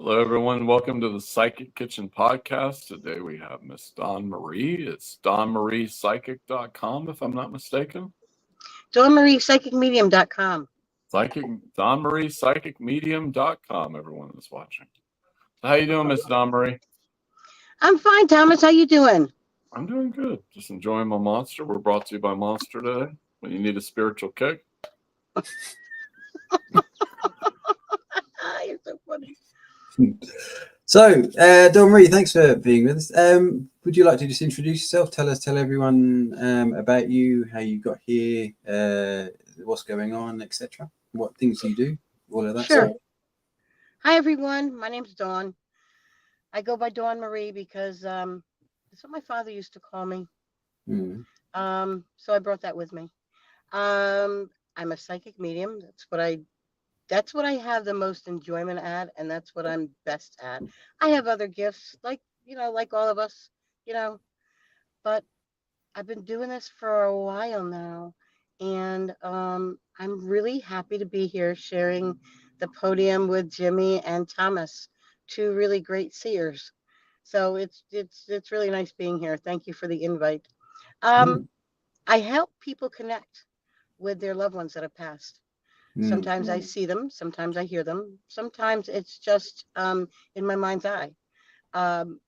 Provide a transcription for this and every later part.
Hello, everyone. Welcome to the Psychic Kitchen podcast. Today we have Miss Dawn Marie. It's dawnmariepsychic.com, if I'm not mistaken. DawnMariePsychicMedium.com. Psychic dawnmariepsychicmedium.com. Everyone that's watching. So how you doing, Miss Dawn Marie? I'm fine, Thomas. How you doing? I'm doing good. Just enjoying my monster. We're brought to you by Monster today. When you need a spiritual kick. You're so funny. So, Don Marie, thanks for being with us. Would you like to just introduce yourself? Tell everyone about you, how you got here, what's going on, etc. What things you do, all of that Sure. stuff. Hi, everyone. My name's Dawn. I go by Dawn Marie because that's what my father used to call me. Mm. So I brought that with me. I'm a psychic medium. That's what I have the most enjoyment at, and that's what I'm best at. I have other gifts, like all of us, you know, but I've been doing this for a while now, and I'm really happy to be here sharing the podium with Jimmy and Thomas, two really great seers. So it's really nice being here. Thank you for the invite. Um, Mm. I help people connect with their loved ones that have passed. Mm. Sometimes I see them, sometimes I hear them, sometimes it's just in my mind's eye. Um,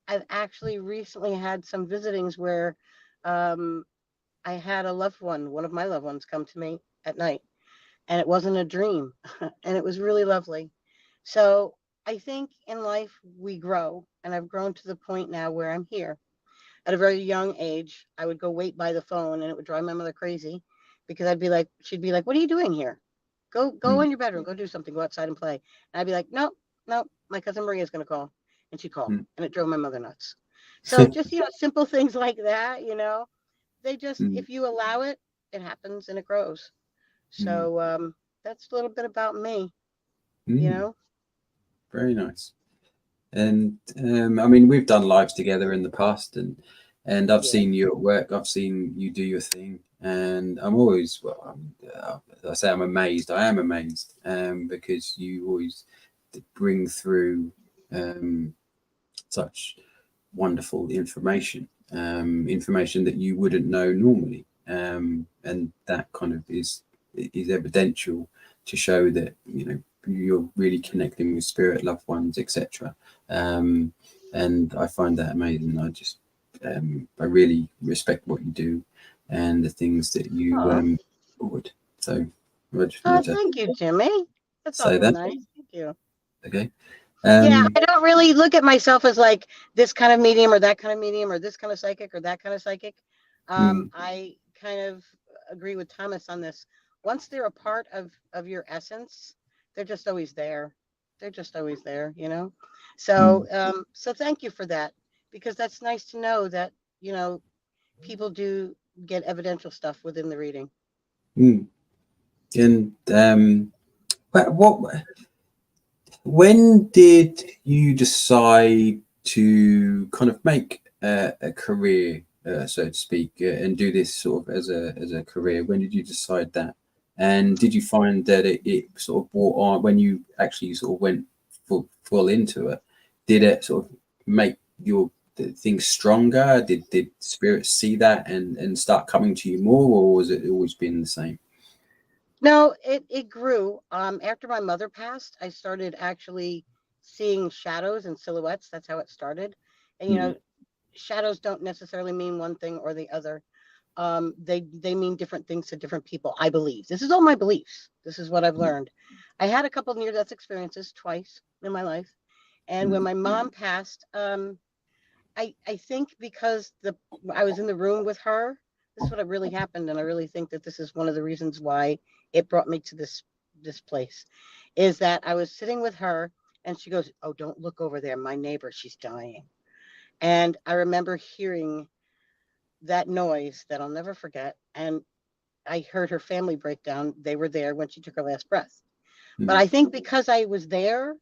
I've actually recently had some visitings where um, I had a loved one of my loved ones, come to me at night, and it wasn't a dream, and it was really lovely. So I think in life we grow, and I've grown to the point now where I'm here. At a very young age, I would go wait by the phone, and it would drive my mother crazy because she'd be like, "What are you doing here? Go Mm. in your bedroom, go do something, go outside and play." And I'd be like, "Nope, nope, my cousin Maria's gonna call," and she'd call, Mm. and it drove my mother nuts. So just simple things like that, they just, Mm. if you allow it, it happens and it grows. Mm. So that's a little bit about me, you Mm. know. Very nice. And I mean, we've done lives together in the past, and I've Yeah. seen you at work. I've seen you do your thing, and I'm always I say I'm amazed. I am amazed because you always bring through um, such wonderful information that you wouldn't know normally, and that kind of is evidential to show that you're really connecting with spirit, loved ones, etc. Um, and I find that amazing. I really respect what you do and the things that you Oh, forward. So I just oh, wanted to thank you, Jimmy. That's say awful that. nice. Thank you. Okay. Yeah, Um, I don't really look at myself as like this kind of medium or that kind of medium or this kind of psychic or that kind of psychic. mm, I kind of agree with Thomas on this. Once they're a part of your essence, they're just always there. They're just always there, you know. So mm, so thank you for that, because that's nice to know that you know people do get evidential stuff within the reading. mm. And what when did you decide to kind of make a career, so to speak, and do this sort of as a career? When did you decide that? And did you find that it sort of brought on when you actually sort of went full into it? Did it sort of make your things stronger? Did spirits see that and start coming to you more, or was it always been the same? No, it grew. After my mother passed, I started actually seeing shadows and silhouettes. That's how it started. And Mm, shadows don't necessarily mean one thing or the other. They mean different things to different people. I believe this is all my beliefs. This is what I've mm, learned. I had a couple near death experiences twice in my life, and when mm, my mom passed, I think because the I was in the room with her. This is what really happened, and I really think that this is one of the reasons why it brought me to this place. Is that I was sitting with her, and she goes, "Oh, don't look over there. My neighbor, she's dying." And I remember hearing that noise that I'll never forget. And I heard her family break down. They were there when she took her last breath. But mm, I think because I was there,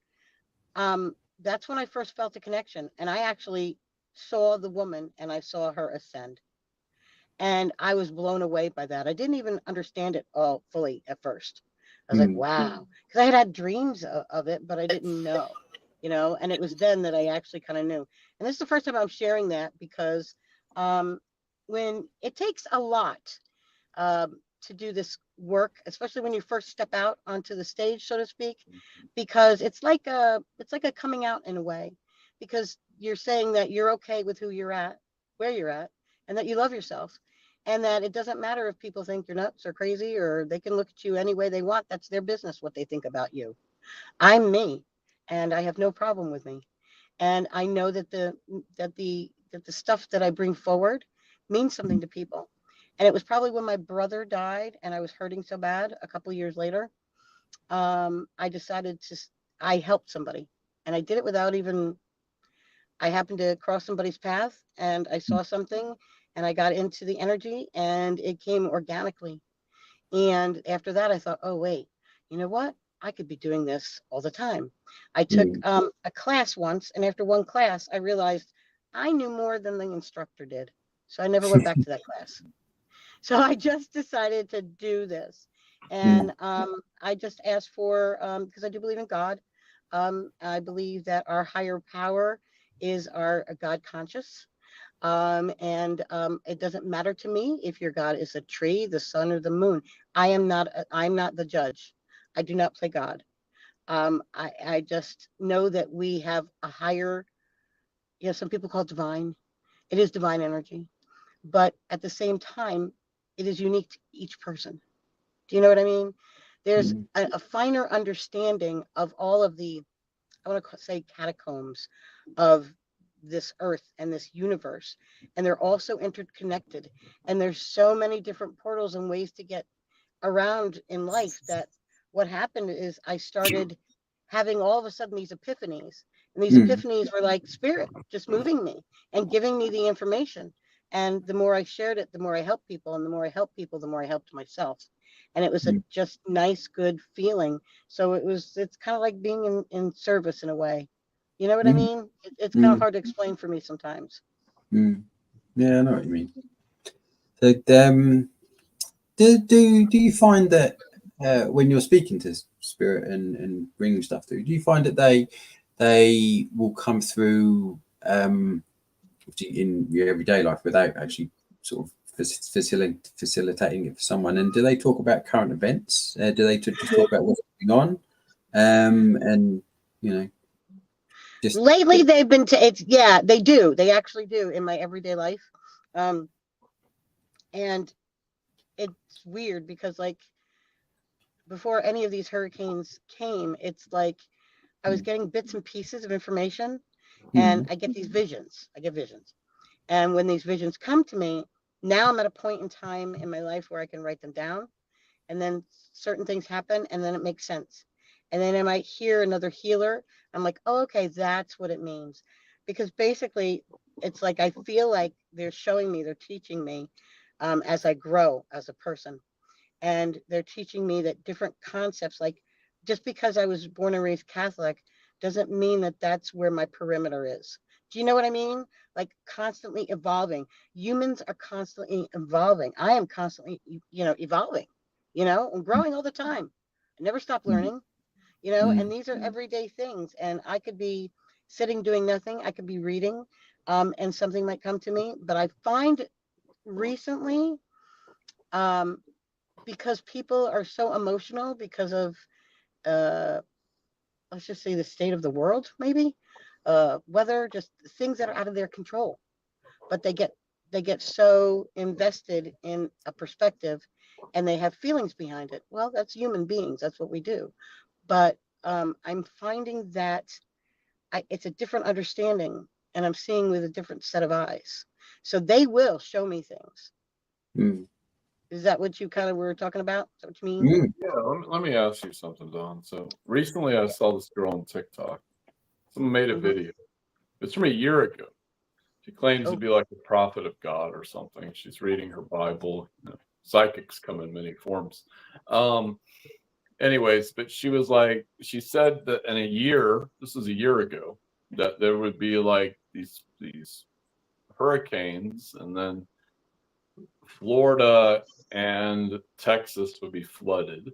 that's when I first felt a connection. And I actually saw the woman and I saw her ascend. And I was blown away by that. I didn't even understand it all fully at first. I was like, wow, because I had had dreams of it, but I didn't know, and it was then that I actually kind of knew. And this is the first time I'm sharing that because when it takes a lot to do this work, especially when you first step out onto the stage, so to speak, because it's like a coming out in a way, because you're saying that you're okay with who you're at, where you're at, and that you love yourself, and that it doesn't matter if people think you're nuts or crazy, or they can look at you any way they want. That's their business what they think about you. I'm me, and I have no problem with me. And I know that the stuff that I bring forward means something to people. And it was probably when my brother died and I was hurting so bad a couple years later, I decided I helped somebody, and I did it without even. I happened to cross somebody's path, and I saw something, and I got into the energy, and it came organically. And after that, I thought, oh, wait, you know what? I could be doing this all the time. I took a class once, and after one class, I realized I knew more than the instructor did. So I never went back to that class. So I just decided to do this. And I just asked for, because I do believe in God. I believe that our higher power is our God conscious. And it doesn't matter to me if your God is a tree, the sun, or the moon. I'm not the judge. I do not play God. I just know that we have a higher, some people call it divine. It is divine energy, but at the same time, it is unique to each person. Do you know what I mean? There's a finer understanding of all of the, I want to say, catacombs of this earth and this universe. And they're also interconnected. And there's so many different portals and ways to get around in life that what happened is I started having all of a sudden these epiphanies. And these epiphanies were like spirit just moving me and giving me the information. And the more I shared it, the more I helped people. And the more I helped people, the more I helped myself. And it was a just nice, good feeling. So it's kind of like being in service in a way. You know what I mean? It's kind of hard to explain for me sometimes. Yeah, I know what you mean. So, do you find that when you're speaking to spirit and bringing stuff through, do you find that they will come through in your everyday life without actually sort of facilitating it for someone? And do they talk about current events? Do they just talk about what's going on? And just Lately they've been they do. They actually do in my everyday life. Um, and it's weird because like before any of these hurricanes came, it's like I was getting bits and pieces of information, and I get these visions. I get visions. And when these visions come to me, now I'm at a point in time in my life where I can write them down, and then certain things happen, and then it makes sense. And then I might hear another healer. I'm like, oh, okay, that's what it means. Because basically, it's like I feel like they're showing me, they're teaching me as I grow as a person. And they're teaching me that different concepts, like just because I was born and raised Catholic, doesn't mean that that's where my perimeter is. Do you know what I mean? Like constantly evolving. Humans are constantly evolving. I am constantly, evolving, and growing all the time. I never stop learning, and these are everyday things. And I could be sitting doing nothing. I could be reading, and something might come to me. But I find recently, um, because people are so emotional because of uh let's just say the state of the world, maybe weather, just things that are out of their control, but they get so invested in a perspective, and they have feelings behind it. Well, that's human beings, that's what we do. But I'm finding that it's a different understanding, and I'm seeing with a different set of eyes, so they will show me things. Is that what you kind of were talking about? Is that what you mean? Yeah, let me ask you something, Don. So recently I saw this girl on TikTok. Someone made a video. It's from a year ago. She claims to Oh, be like a prophet of God or something. She's reading her Bible. Psychics come in many forms. Anyways, but she said that in a year, this is a year ago, that there would be like these hurricanes, and then Florida and Texas would be flooded.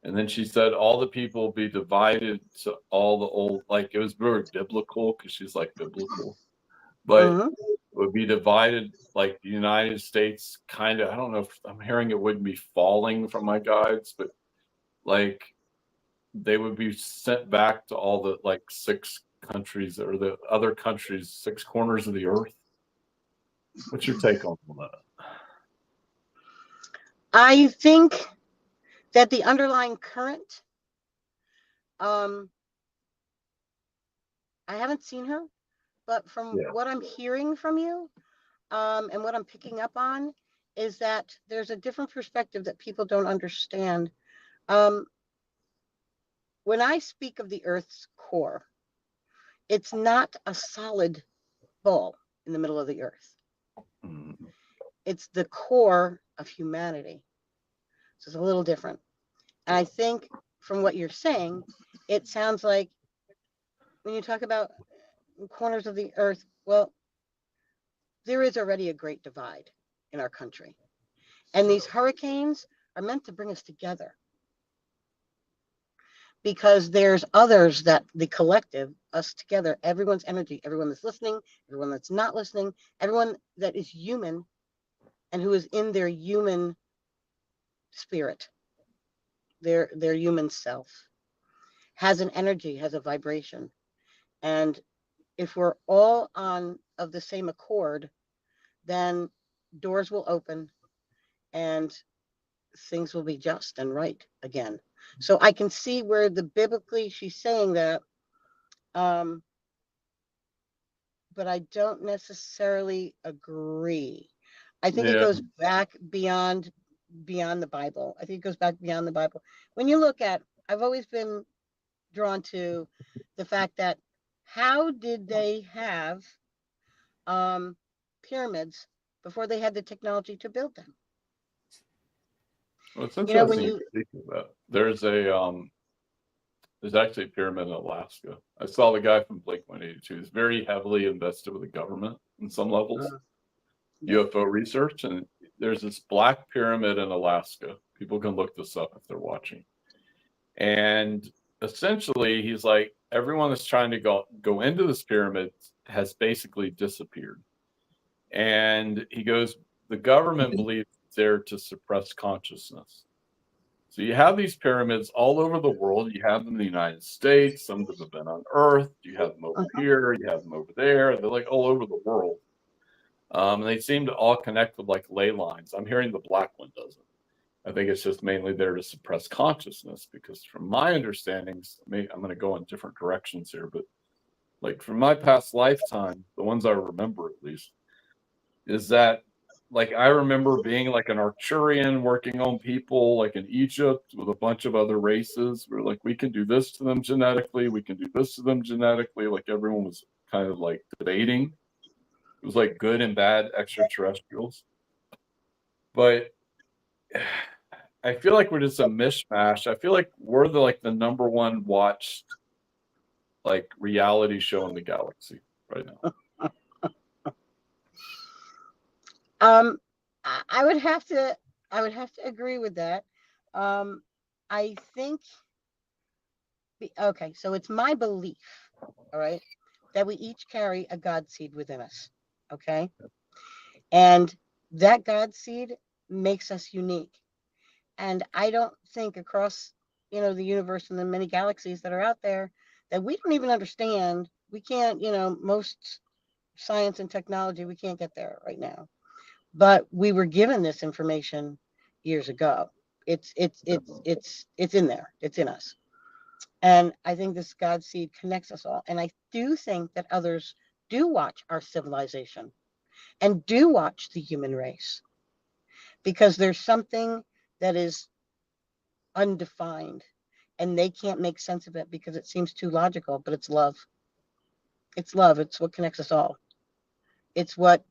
And then she said all the people will be divided to all the old, like it was very biblical because she's like biblical, but Hmm. it would be divided like the United States kind of, I don't know if I'm hearing it wouldn't be falling from my guides, but like they would be sent back to all the like 6 countries or the other countries, 6 corners of the earth. What's your take on that? I think that the underlying current, um, I haven't seen her, but from Yeah. what I'm hearing from you, and what I'm picking up on, is that there's a different perspective that people don't understand. Um, when I speak of the Earth's core, it's not a solid ball in the middle of the Earth. Mhm. It's the core of humanity. So it's a little different. And I think from what you're saying, it sounds like when you talk about corners of the Earth, well, there is already a great divide in our country. And these hurricanes are meant to bring us together, because there's others that the collective, us together, everyone's energy, everyone that's listening, everyone that's not listening, everyone that is human and who is in their human spirit, their human self, has an energy, has a vibration. And if we're all on of the same accord, then doors will open and things will be just and right again. So I can see where the biblically she's saying that, um, but I don't necessarily agree. I think it Yeah. goes back beyond the Bible. I think it goes back beyond the Bible. When you look at, I've always been drawn to the fact that how did they have um, pyramids before they had the technology to build them? Well, it's You know, when interesting you you, speak of that. There's actually a pyramid in Alaska. I saw the guy from Blink 182. He's very heavily invested with the government in some levels, yeah. UFO research, and there's this black pyramid in Alaska. People can look this up if they're watching. And essentially, he's like, everyone that's trying to go into this pyramid has basically disappeared. And he goes, the government believes it's there to suppress consciousness. So you have these pyramids all over the world. You have them in the United States. Some of them have been on Earth. You have them over Uh-huh. here. You have them over there. They're like all over the world. And they seem to all connect with like ley lines. I'm hearing the black one doesn't. I think it's just mainly there to suppress consciousness because from my understandings, maybe I'm going to go in different directions here, but like from my past lifetime, the ones I remember at least, is that like I remember being like an Arcturian working on people like in Egypt with a bunch of other races. We're like, we can do this to them genetically, we can do this to them genetically. Like everyone was kind of like debating. It was like good and bad extraterrestrials. But I feel like we're just a mishmash. I feel like we're the number one watched like reality show in the galaxy right now. Um, I would have to, I would have to agree with that. Um, I think, okay, so it's my belief, all right, that we each carry a God seed within us, okay? And that God seed makes us unique. And I don't think across, the universe and the many galaxies that are out there that we don't even understand. We can't, most science and technology, we can't get there right now. But we were given this information years ago. It's in there. It's in us. And I think this God seed connects us all. And I do think that others do watch our civilization and do watch the human race, because there's something that is undefined and they can't make sense of it because it seems too logical, but it's love. It's love. It's what connects us all. It's what,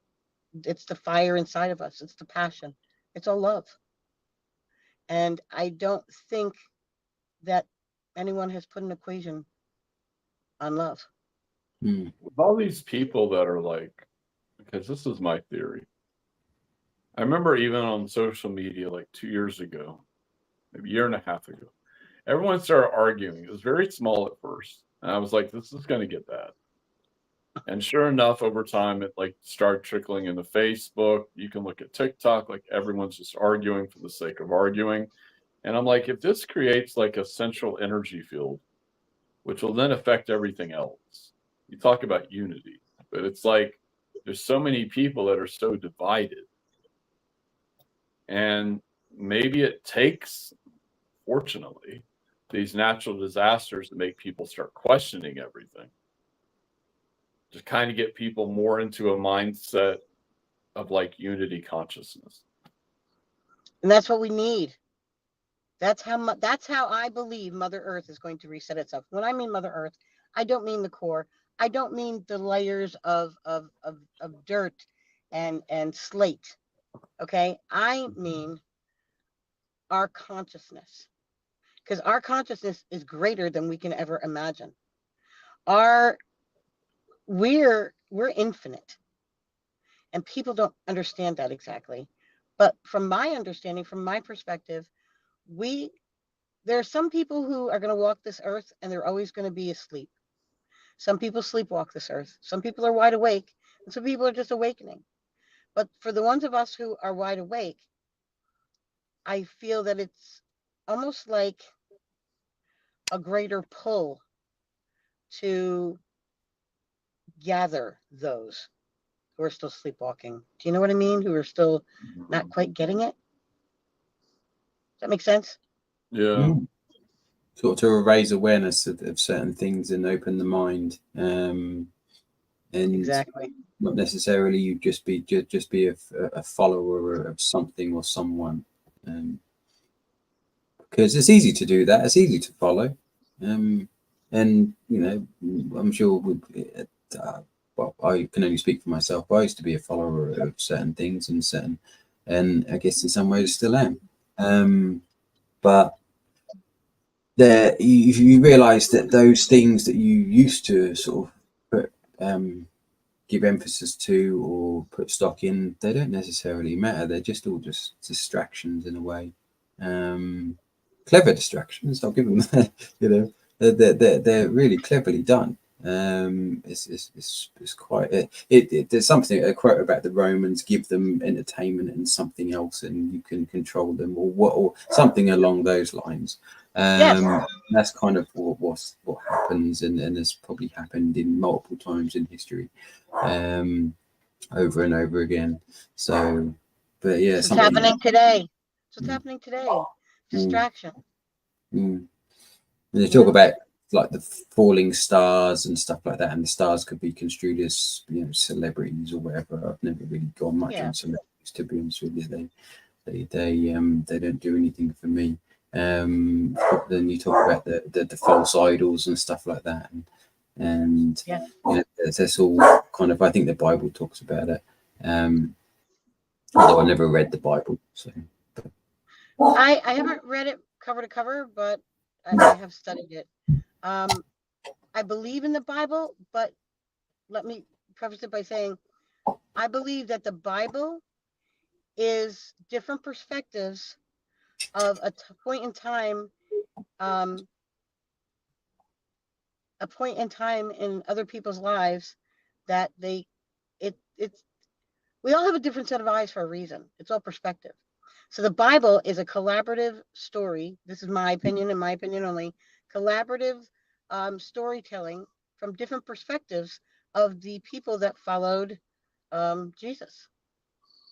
it's the fire inside of us. It's the passion. It's all love. And I don't think that anyone has put an equation on love. Mm. With all these people that are like, because this is my theory. I remember even on social media like 2 years ago, maybe a year and a half ago, everyone started arguing. It was very small at first. And I was like, this is going to get bad. And sure enough, over time, it like started trickling into Facebook. You can look at TikTok, like everyone's just arguing for the sake of arguing. And I'm like, if this creates like a central energy field, which will then affect everything else, you talk about unity, but it's like there's so many people that are so divided. And maybe it takes, fortunately, these natural disasters to make people start questioning everything. To kind of get people more into a mindset of like unity consciousness. And that's what we need. That's how I believe Mother Earth is going to reset itself. When I mean Mother Earth, I don't mean the core. I don't mean the layers of dirt and slate. Okay? I mean our consciousness. Because our consciousness is greater than we can ever imagine. Our we're infinite. And people don't understand that exactly. But from my understanding, from my perspective, there are some people who are going to walk this earth and they're always going to be asleep. Some people sleepwalk this earth. Some people are wide awake, and some people are just awakening. But for the ones of us who are wide awake, I feel that it's almost like a greater pull to gather those who are still sleepwalking. Do you know what I mean? Who are still not quite getting it? Does that make sense? Yeah. Sort of to raise awareness of certain things and open the mind. And Exactly. not necessarily you just be a follower of something or someone. Because it's easy to do that. It's easy to follow. And, you know, I'm sure well, I can only speak for myself. I used to be a follower of certain things and I guess in some ways still am. But there, you realise that those things that you used to sort of put, give emphasis to or put stock in, they don't necessarily matter. They're just all just distractions in a way. Clever distractions, I'll give them that. You know, they're really cleverly done. It's quite there's something, a quote about the Romans: give them entertainment and something else and you can control them, or something along those lines. Yes. That's kind of what happens and has probably happened in multiple times in history, over and over again. So, but yeah, It's happening today. It's what's happening today. Mm. Distraction. And they talk about like the falling stars and stuff like that, and the stars could be construed as, you know, celebrities or whatever. I've never really gone much on celebrities, to be honest with you. They don't do anything for me. But then you talk about the false idols and stuff like that, and Yeah. you know, that's all kind of, I think the Bible talks about it. Although I never read the Bible, so. I haven't read it cover to cover, but I have studied it. I believe in the Bible, but let me preface it by saying I believe that the Bible is different perspectives of point in time, a point in time in other people's lives that it's we all have a different set of eyes for a reason. It's all perspective. So the Bible is a collaborative story. This is my opinion and my opinion only. Collaborative storytelling from different perspectives of the people that followed Jesus.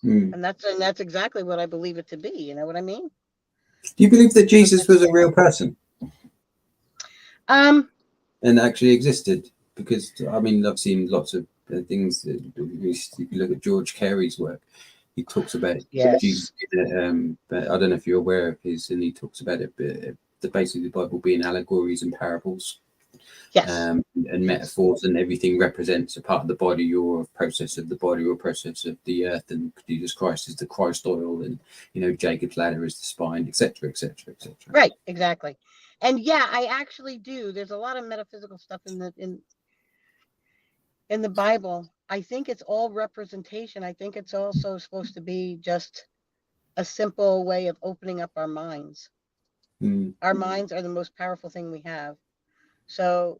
And that's exactly what I believe it to be. You know what I mean? Do you believe that Jesus was a real person Um, and actually existed? Because I mean, I've seen lots of things. If you look at George Carey's work, he talks about Jesus. But I don't know if you're aware of his, and he talks about it. Basically, the Bible being allegories and parables. Yes. And metaphors, and everything represents a part of the body or a process of the body or a process of the earth, and Jesus Christ is the Christ oil, and you know, Jacob's ladder is the spine, etc., etc., etc. Right, exactly. And yeah, I actually do. There's a lot of metaphysical stuff in the Bible. I think it's all representation. I think it's also supposed to be just a simple way of opening up our minds. Mm. Our minds are the most powerful thing we have. So,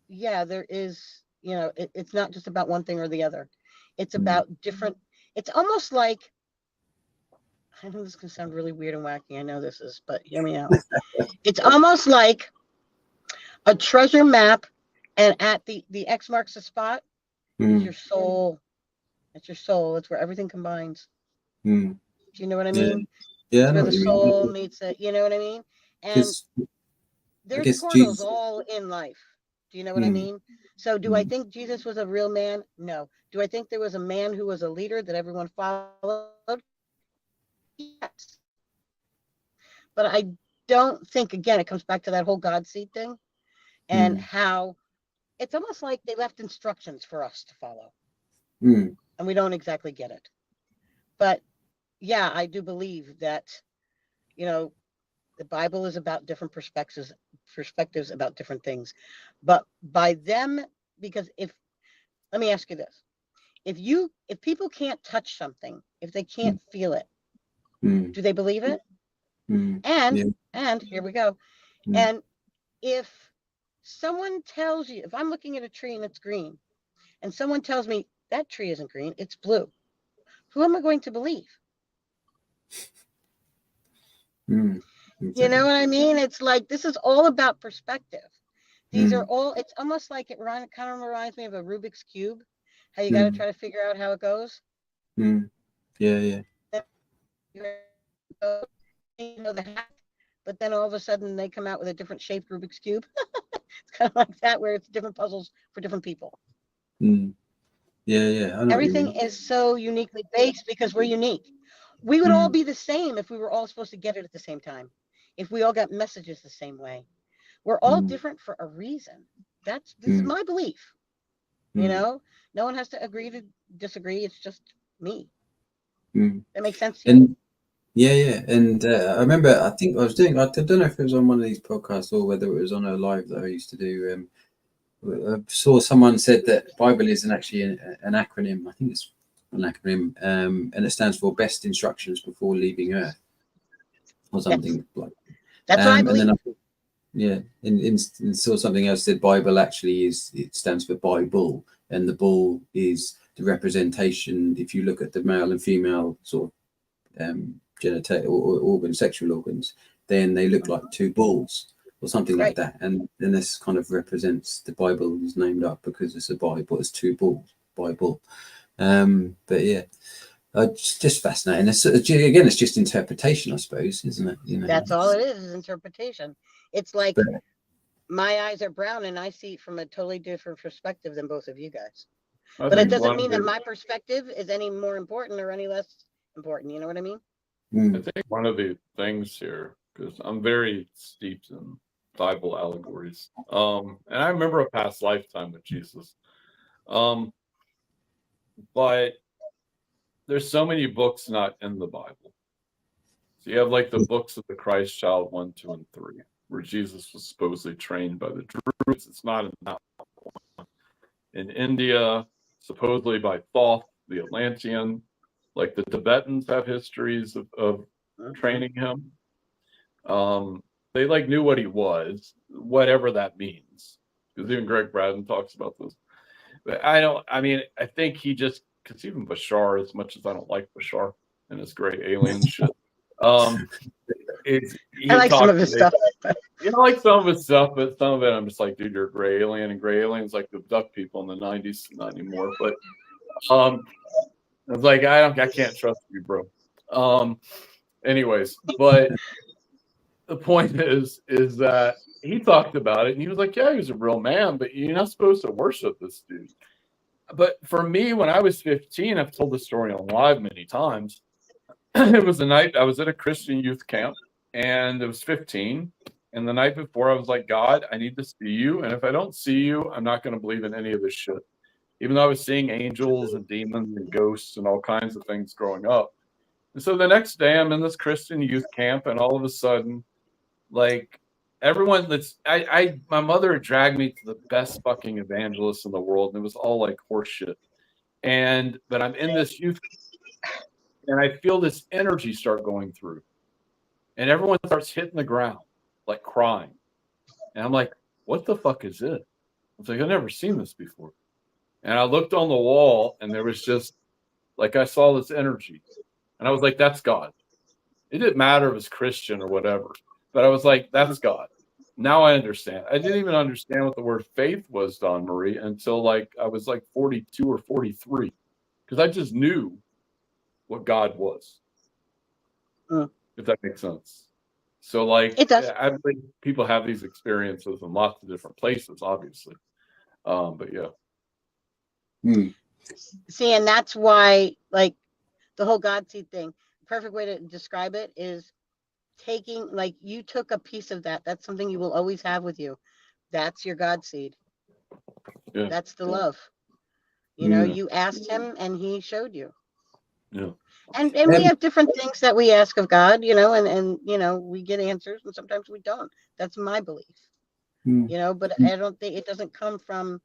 yeah, there is, it's not just about one thing or the other. It's about different, it's almost like, I know this can sound really weird and wacky. I know this is, but hear me out. It's almost like a treasure map, and at the X marks the spot is your soul. It's your soul. It's where everything combines. Mm. Do you know what I Yeah. mean? Yeah, I It's know where what the you soul mean. meets it. You know what I mean? And Because I there's guess portals Jesus. all in life. Do you know what I Mm. mean? So do I Mm. think Jesus was a real man? No. Do I think there was a man who was a leader that everyone followed? Yes. But I don't think, again, it comes back to that whole God seed thing and Mm. how it's almost like they left instructions for us to follow Mm. and we don't exactly get it. But yeah, I do believe that, you know, the Bible is about different perspectives about different things. But by them, because if, let me ask you this. If people can't touch something, if they can't feel it, Mm. do they believe it? Mm. And Yeah. and here we go. Mm. And if someone tells you, if I'm looking at a tree and it's green, and someone tells me that tree isn't green, it's blue, who am I going to believe? Mm. You know Exactly. what I mean? It's like this is all about perspective. These are Mm. all, it's almost like kind of reminds me of a Rubik's Cube, how you got to Mm. try to figure out how it goes. Mm. Yeah. Yeah. You know the hack, but then all of a sudden they come out with a different shaped Rubik's Cube. It's kind of like that, where it's different puzzles for different people. Mm. Yeah. Yeah. I know what you Everything mean. is so uniquely based because we're unique. We would all Mm. be the same if we were all supposed to get it at the same time. If we all got messages the same way. We're all Mm. different for a reason. This is Mm. my belief. You Mm. know, no one has to agree to disagree. It's just me. Mm. That makes sense to you? And yeah, yeah. And I remember, I think I was doing, I don't know if it was on one of these podcasts or whether it was on a live that I used to do. I saw someone said that Bible isn't actually an acronym. I think it's an acronym, and it stands for Best Instructions Before Leaving Earth or Yes, something like. that's what I And then believe. yeah, and saw something else said Bible actually it stands for Bible, and the bull is the representation. If you look at the male and female sort of genital or organs, sexual organs, then they look like two bulls or something like Right. that. And this kind of represents the Bible is named up because it's a Bible. It's two bulls, Bible. But yeah, it's just fascinating. Again, it's just interpretation, I suppose, isn't it? You know. That's all it is interpretation. It's like But, my eyes are brown and I see it from a totally different perspective than both of you guys. I But it think doesn't one of mean that the my perspective is any more important or any less important. You know what I mean? I think one of the things here, because I'm very steeped in Bible allegories. And I remember a past lifetime with Jesus. Um, but there's so many books not in the Bible. So you have like the books of the Christ child 1, 2, and 3, where Jesus was supposedly trained by the Druids. It's not in that one. In India, supposedly by Thoth, the Atlantean. Like the Tibetans have histories of training him. They like knew what he was, whatever that means. Because even Greg Braden talks about this. But I mean, I think he just, because even Bashar, as much as I don't like Bashar and his great alien shit, um, I he like some talks, of his stuff. like some of his stuff, but some of it I'm just like, dude, you're a gray alien, and gray aliens like the duck people in the 90s, not anymore. But I was like, I can't trust you, bro. Anyways, but the point is that he talked about it and he was like, yeah, he was a real man, but you're not supposed to worship this dude. But for me, when I was 15, I've told the story on live many times. It was the night I was at a Christian youth camp and it was 15. And the night before, I was like, God, I need to see you. And if I don't see you, I'm not going to believe in any of this shit. Even though I was seeing angels and demons and ghosts and all kinds of things growing up. And so the next day, I'm in this Christian youth camp, and all of a sudden, like everyone my mother had dragged me to the best fucking evangelist in the world, and it was all like horseshit. But I'm in this youth and I feel this energy start going through. and everyone starts hitting the ground, like crying. And I'm like, what the fuck is it? I was like, I've never seen this before. And I looked on the wall, and there was just like I saw this energy. And I was like, that's God. It didn't matter if it's Christian or whatever. But I was like, that's God. Now I understand. I didn't even understand what the word faith was, Don Marie, until like I was like 42 or 43. Because I just knew what God was, Mm. if that makes sense. So like It does. I think people have these experiences in lots of different places, obviously. But yeah. Mm. See, and that's why, like, the whole God seed thing, the perfect way to describe it is taking, like, you took a piece of that. That's something you will always have with you. That's your God seed. Yeah. That's the love. You know, Mm. you asked him and he showed you. Yeah. And we have different things that we ask of God, you know, and you know, we get answers and sometimes we don't. That's my belief. Mm. You know, but I don't think it doesn't come from,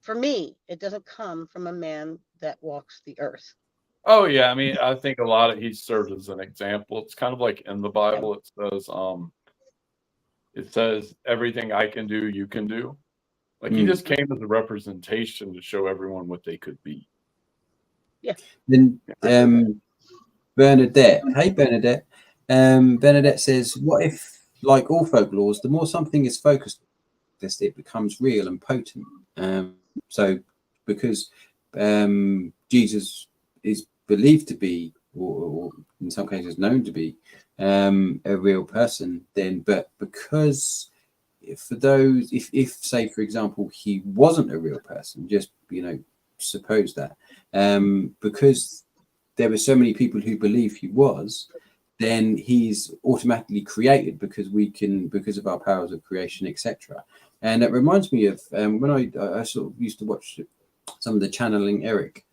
for me, it doesn't come from a man that walks the earth. Oh yeah. I mean, I think a lot of he serves as an example. It's kind of like in the Bible, it says everything I can do, you can do. Like he Mm. just came as a representation to show everyone what they could be. Yeah. Then Bernadette, hey Bernadette. Bernadette says, what if, like all folklores, the more something is focused, it becomes real and potent. So because Jesus is believed to be, or in some cases known to be, a real person, then, but because for those, if say for example he wasn't a real person, just suppose that, because there were so many people who believe he was, then he's automatically created because because of our powers of creation, etc. And it reminds me of when I sort of used to watch some of the Channeling Eric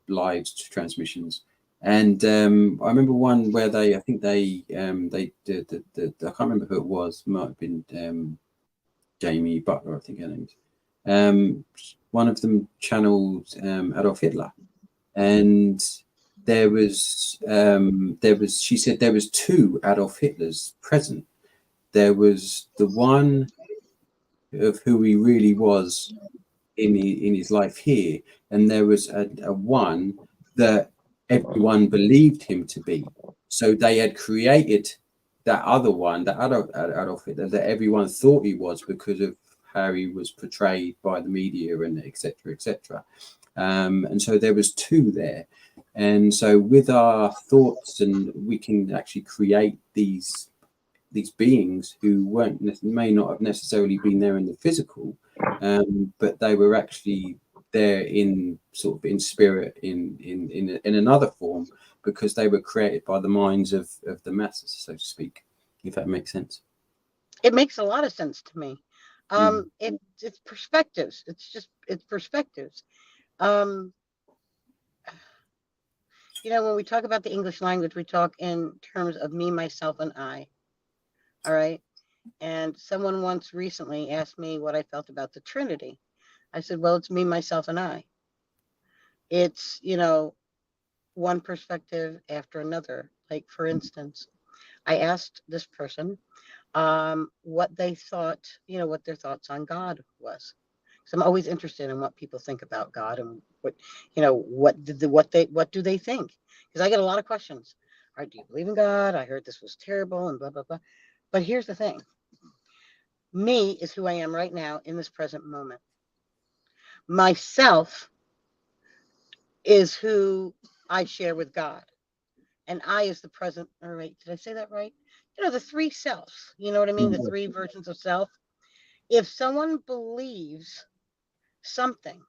live transmissions, and I remember one where I think they did I can't remember who it was. It might have been Jamie Butler, I think her name is. One of them channeled Adolf Hitler, and she said there was two Adolf Hitlers present. There was the one of who he really was in his life here, and there was a one that everyone believed him to be. So they had created that other one, that Adolf Hitler, that everyone thought he was because of how he was portrayed by the media and etc. etc. And so there was two there. And so with our thoughts, and we can actually create these beings who may not have necessarily been there in the physical, but they were actually there in sort of in spirit, in another form, because they were created by the minds of the masses, so to speak, if that makes sense. It makes a lot of sense to me. It's perspectives. It's perspectives. Um, you know, when we talk about the English language, we talk in terms of me, myself, and I. All right. And someone once recently asked me what I felt about the Trinity. I said, well, it's me, myself, and I. It's, you know, one perspective after another. Like, for instance, I asked this person what they thought, you know, what their thoughts on God was. So I'm always interested in what people think about God and what, you know, what do they think? Because I get a lot of questions. All right, do you believe in God? I heard this was terrible and blah, blah, blah. But here's the thing. Me is who I am right now in this present moment. Myself is who I share with God. And I is the present. All right, did I say that right? You know, the three selves. You know what I mean? The three versions of self. If someone believes something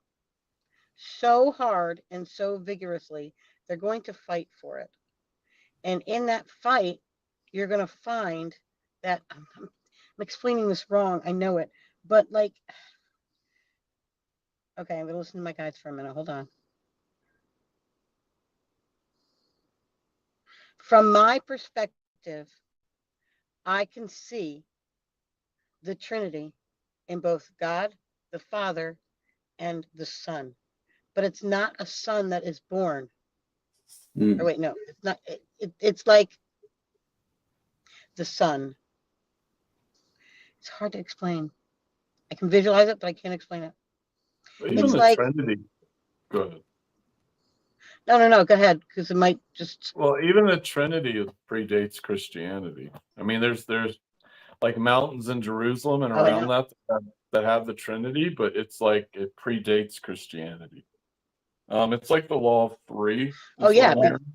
so hard and so vigorously, they're going to fight for it. And in that fight, you're going to find that I'm explaining this wrong. I know it. But like, okay, I'm going to listen to my guides for a minute. Hold on. From my perspective, I can see the Trinity in both God, the Father, and the Son. But it's not a son that is born. Or wait, no, it's not. It's like the sun. It's hard to explain. I can visualize it, but I can't explain it. But even It's the like, Trinity, go ahead. no, go ahead, because it might just. Well, even the Trinity predates Christianity. I mean, there's like mountains in Jerusalem and Oh, I around know. that have the Trinity, but it's like it predates Christianity. It's like the law of three. Oh, Is what yeah. I'm hearing.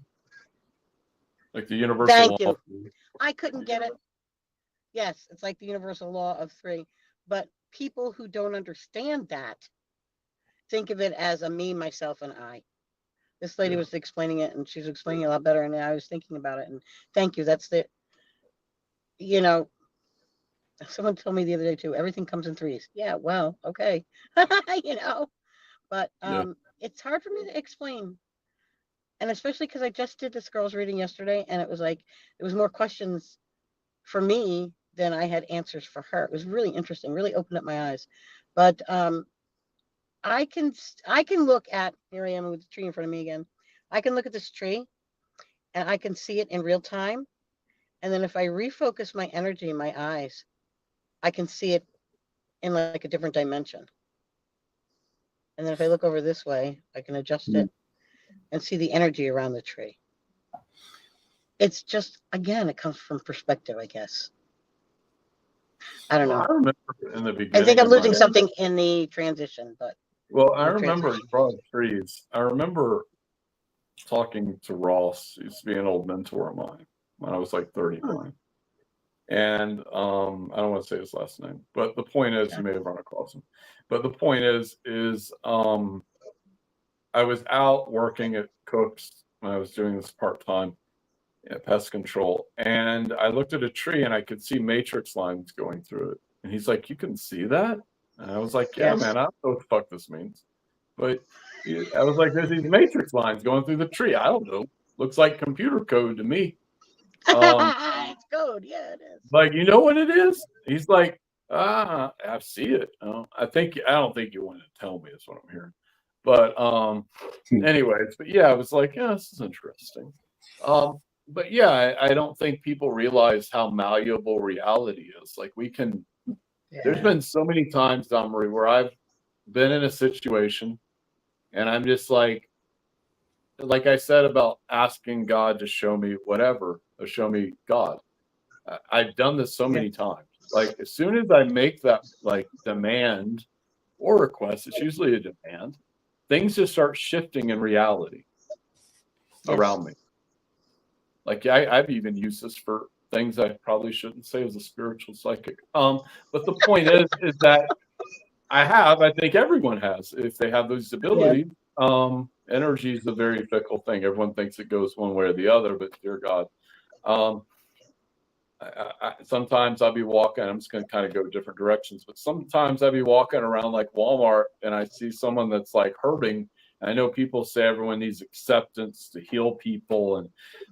Like the universal Thank law you. of three. I couldn't get it. Yes, it's like the universal law of three. But people who don't understand that think of it as a me, myself, and I. This lady Yeah. was explaining it, and she was explaining it a lot better. And I was thinking about it. And thank you. That's the, you know, someone told me the other day too. Everything comes in threes. Yeah. Well, okay. you know, but Yeah. it's hard for me to explain, and especially because I just did this girl's reading yesterday, and it was like it was more questions for me than I had answers for her. It was really interesting. Really opened up my eyes. But I can look at, here I am with the tree in front of me again. I can look at this tree and I can see it in real time. And then if I refocus my energy in my eyes, I can see it in like a different dimension. And then if I look over this way, I can adjust it and see the energy around the tree. It's just, again, it comes from perspective, I guess. I don't Well, know. I remember in the I think beginning I'm of my losing something in the transition, but well, I in the remember transition. you brought up trees. I remember talking to Ross, he used to be an old mentor of mine when I was like 39. And I don't want to say his last name, but the point is, you may have run across him. But the point is I was out working at Cook's when I was doing this part time at pest control, and I looked at a tree and I could see matrix lines going through it. And he's like, "You can see that?" And I was like, "Yeah, Yes. man, I don't know what the fuck this means." But I was like, "There's these matrix lines going through the tree. I don't know. Looks like computer code to me." It's code. Yeah, it is. Like, you know what it is? He's like, I see it. I don't think you want to tell me is what I'm hearing. But anyways, but yeah, I was like, yeah, this is interesting. But yeah, I don't think people realize how malleable reality is. Like there's been so many times, Don Marie, where I've been in a situation and I'm just like I said about asking God to show me whatever, or show me God. I've done this so many times. Like as soon as I make that like demand or request, it's usually a demand, things just start shifting in reality Yes. around me. Like I've even used this for things I probably shouldn't say as a spiritual psychic. But the point is that I think everyone has, if they have those abilities. Energy is a very fickle thing. Everyone thinks it goes one way or the other, but dear God. Um, sometimes I'll be walking, I'm just going to kind of go different directions, but sometimes I'll be walking around like Walmart and I see someone that's like hurting. I know people say everyone needs acceptance to heal people.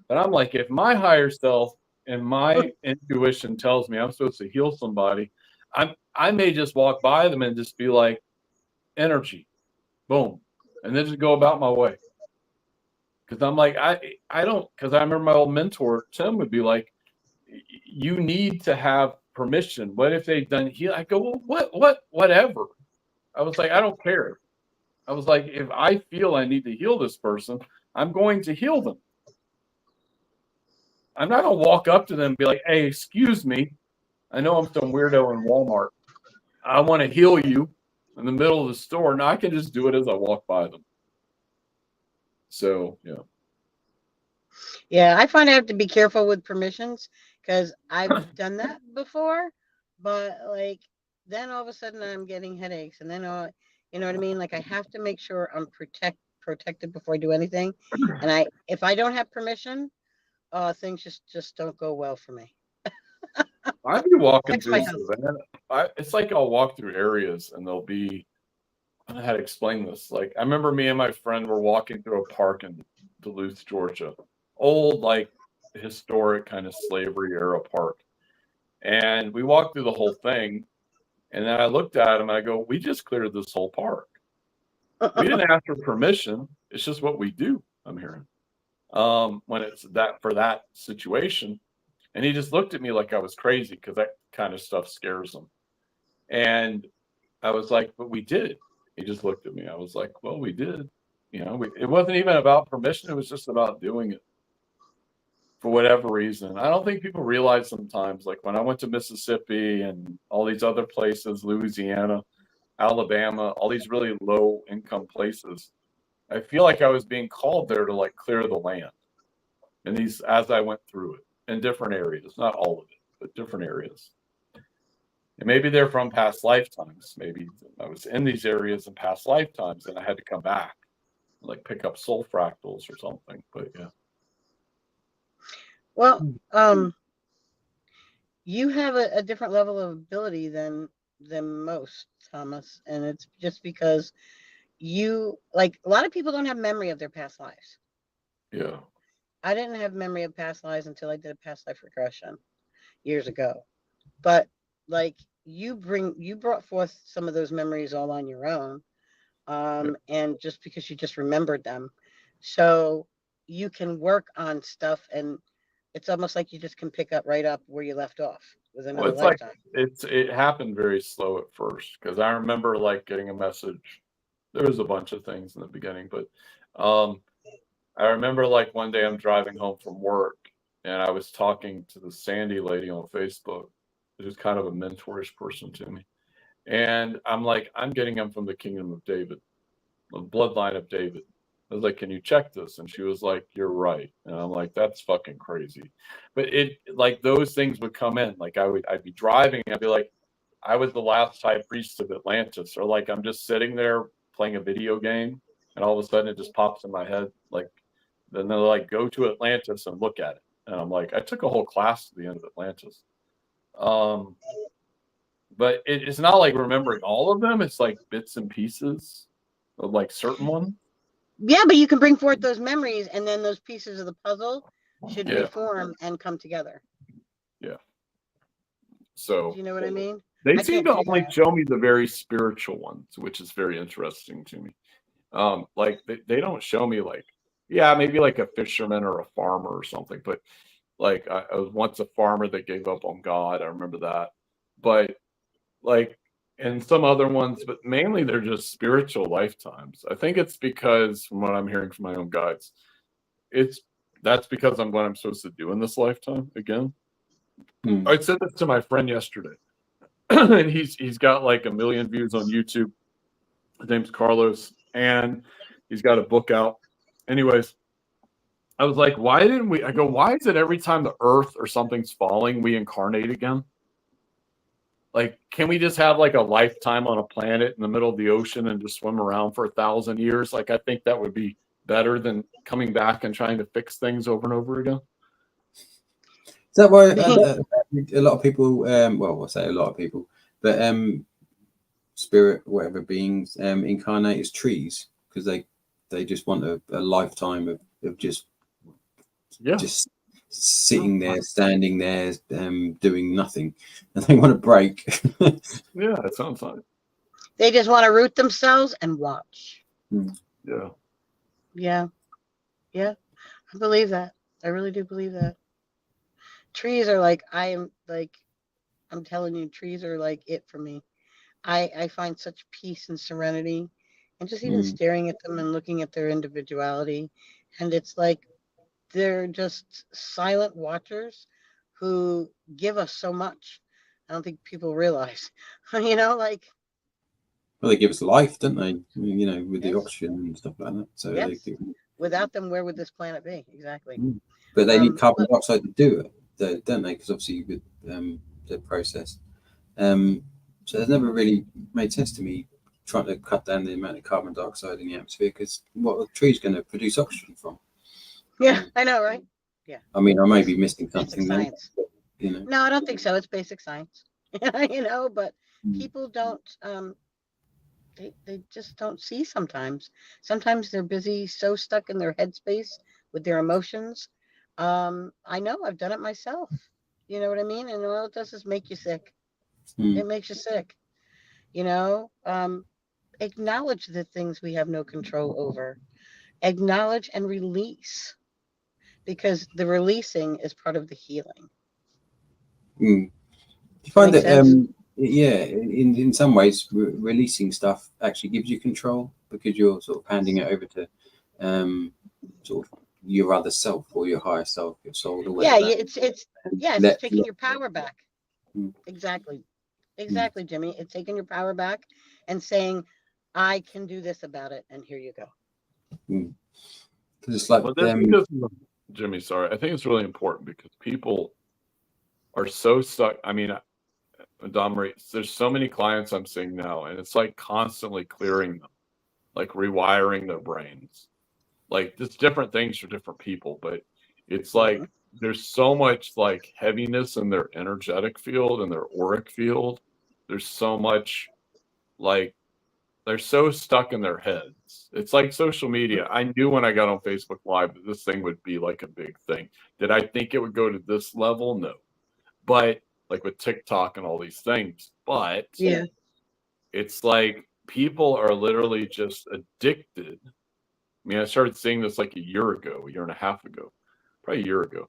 But I'm like, if my higher self and my intuition tells me I'm supposed to heal somebody, I may just walk by them and just be like, energy, boom, and then just go about my way. Because I'm like, I don't, because I remember my old mentor, Tim, would be like, you need to have permission. What if they've done heal? I go, well, whatever. I was like, I don't care. I was like, if I feel I need to heal this person, I'm going to heal them. I'm not going to walk up to them and be like, hey, excuse me. I know I'm some weirdo in Walmart. I want to heal you in the middle of the store. No, I can just do it as I walk by them. So, yeah. Yeah, I find I have to be careful with permissions because I've done that before, but like then all of a sudden I'm getting headaches, and then you know what I mean? Like I have to make sure I'm protected before I do anything. And if I don't have permission, things just don't go well for me. I'd be walking Fix my through house. it's like I'll walk through areas and there'll be, I don't know how to explain this. Like I remember me and my friend were walking through a park in Duluth, Georgia, old like historic kind of slavery era park, and we walked through the whole thing. And then I looked at him and I go, we just cleared this whole park. We didn't ask for permission. It's just what we do, I'm hearing. when it's that for that situation. And he just looked at me like I was crazy because that kind of stuff scares him. And I was like, but we did. He just looked at me. I was like, well, we did. It wasn't even about permission. It was just about doing it for whatever reason. I don't think people realize sometimes, like when I went to Mississippi and all these other places, Louisiana, Alabama, all these really low income places, I feel like I was being called there to like clear the land. And these, as I went through it in different areas, not all of it, but different areas. And maybe they're from past lifetimes. Maybe I was in these areas in past lifetimes and I had to come back, like pick up soul fractals or something. But yeah. Well, you have a different level of ability than most, Thomas, and it's just because you, like, a lot of people don't have memory of their past lives. Yeah. I didn't have memory of past lives until I did a past life regression years ago. But like you brought forth some of those memories all on your own, and just because you just remembered them, so you can work on stuff, and it's almost like you just can pick up right up where you left off with Well, another it's like lifetime. it happened very slow at first because I remember like getting a message. There was a bunch of things in the beginning, but um, I remember like one day I'm driving home from work and I was talking to the Sandy lady on Facebook, who's kind of a mentorish person to me. And I'm like, I'm getting them from the kingdom of David, the bloodline of David. I was like, can you check this? And she was like, you're right. And I'm like, that's fucking crazy. But it like those things would come in. Like I'd be driving, I'd be like, I was the last high priest of Atlantis, or like I'm just sitting there playing a video game, and all of a sudden it just pops in my head. Like then they're like, go to Atlantis and look at it. And I'm like, I took a whole class to the end of Atlantis. Um, but it's not like remembering all of them. It's like bits and pieces of like certain ones. Yeah, but you can bring forth those memories, and then those pieces of the puzzle should Yeah, reform and come together. yeah. Do So you know what I mean? they I seem can't to do only that. show me the very spiritual ones, which is very interesting to me. Like they don't show me like, yeah, maybe like a fisherman or a farmer or something, but like I was once a farmer that gave up on God. I remember that. But like and some other ones, but mainly they're just spiritual lifetimes. I think it's because from what I'm hearing from my own guides, it's that's because I'm what I'm supposed to do in this lifetime again. Mm. I said this to my friend yesterday, and he's got like a million views on YouTube. His name's Carlos, and he's got a book out. Anyways, I was like, why didn't we? I go, why is it every time the Earth or something's falling, we incarnate again? Like, can we just have like a lifetime on a planet in the middle of the ocean and just swim around for 1,000 years? Like, I think that would be better than coming back and trying to fix things over and over again. Is that why a lot of people, well, I say a lot of people, but spirit, whatever beings, incarnate as trees because they just want a lifetime of Yeah. just sitting there, standing there, doing nothing, and they want to break. Yeah, it sounds like. They just want to root themselves and watch. Yeah. Yeah, yeah, I believe that. I really do believe that. Trees are like I'm telling you, trees are like it for me. I find such peace and serenity, and just even staring at them and looking at their individuality, and it's like they're just silent watchers who give us so much. I don't think people realize, like Well, they give us life, don't they? You know, with the yes, oxygen and stuff like that. So yes. Without them, where would this planet be? Exactly. but they need carbon But dioxide to do it, don't they? Because obviously with the process. So it's never really made sense to me trying to cut down the amount of carbon dioxide in the atmosphere because what are the trees going to produce oxygen from? yeah, I know, right? Yeah. I mean, I may be missing Basic something there, science. but, you know. No, I don't think so. It's basic science. But people don't they just don't see sometimes. Sometimes they're busy, so stuck in their headspace with their emotions. I know I've done it myself. You know what I mean? And all it does is make you sick. Mm. It makes you sick. You know, acknowledge the things we have no control over. Acknowledge and release. because the releasing is part of the healing. You Does that find make that, sense? yeah, in some ways, releasing stuff actually gives you control because you're sort of handing it over to sort of your other self or your higher self, your soul, or Yeah, whatever. it's just Let, taking let your power back. mm, Exactly. mm, Exactly, Jimmy. It's taking your power back and saying, I can do this about it, and here you go. mm. 'Cause it's like Well, I think this is, Jimmy, sorry. I think it's really important because people are so stuck. I mean, Don Marie, there's so many clients I'm seeing now, and it's like constantly clearing them, like rewiring their brains. Like just different things for different people, but it's Hmm. like there's so much like heaviness in their energetic field and their auric field. There's so much like they're so stuck in their heads. It's like social media. I knew when I got on Facebook Live that this thing would be like a big thing. Did I think it would go to this level? No. But like with TikTok and all these things, but Yeah. it's like people are literally just addicted. I mean, I started seeing this like a year ago, a year and a half ago, probably a year ago.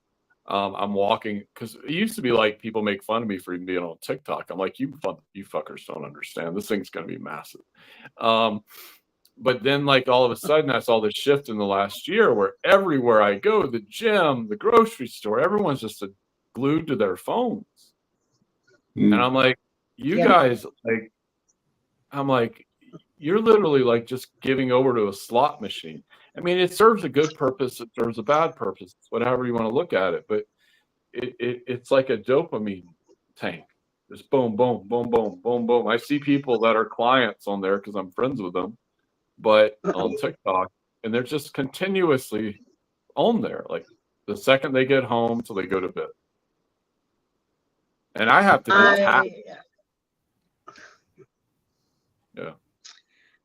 I'm walking because it used to be like people make fun of me for even being on TikTok. I'm like, you fuckers don't understand. This thing's going to be massive. Um, but then, like all of a sudden, I saw the shift in the last year where everywhere I go, the gym, the grocery store, everyone's just glued to their phones. And mm, I'm like, you Yeah. guys, like, I'm like, you're literally like just giving over to a slot machine. I mean, it serves a good purpose, it serves a bad purpose, whatever you want to look at it. But it's like a dopamine tank. Just boom, boom, boom, boom, boom, boom. I see people that are clients on there because I'm friends with them, but on TikTok, and they're just continuously on there, like the second they get home till they go to bed. And I have to detach. I Yeah.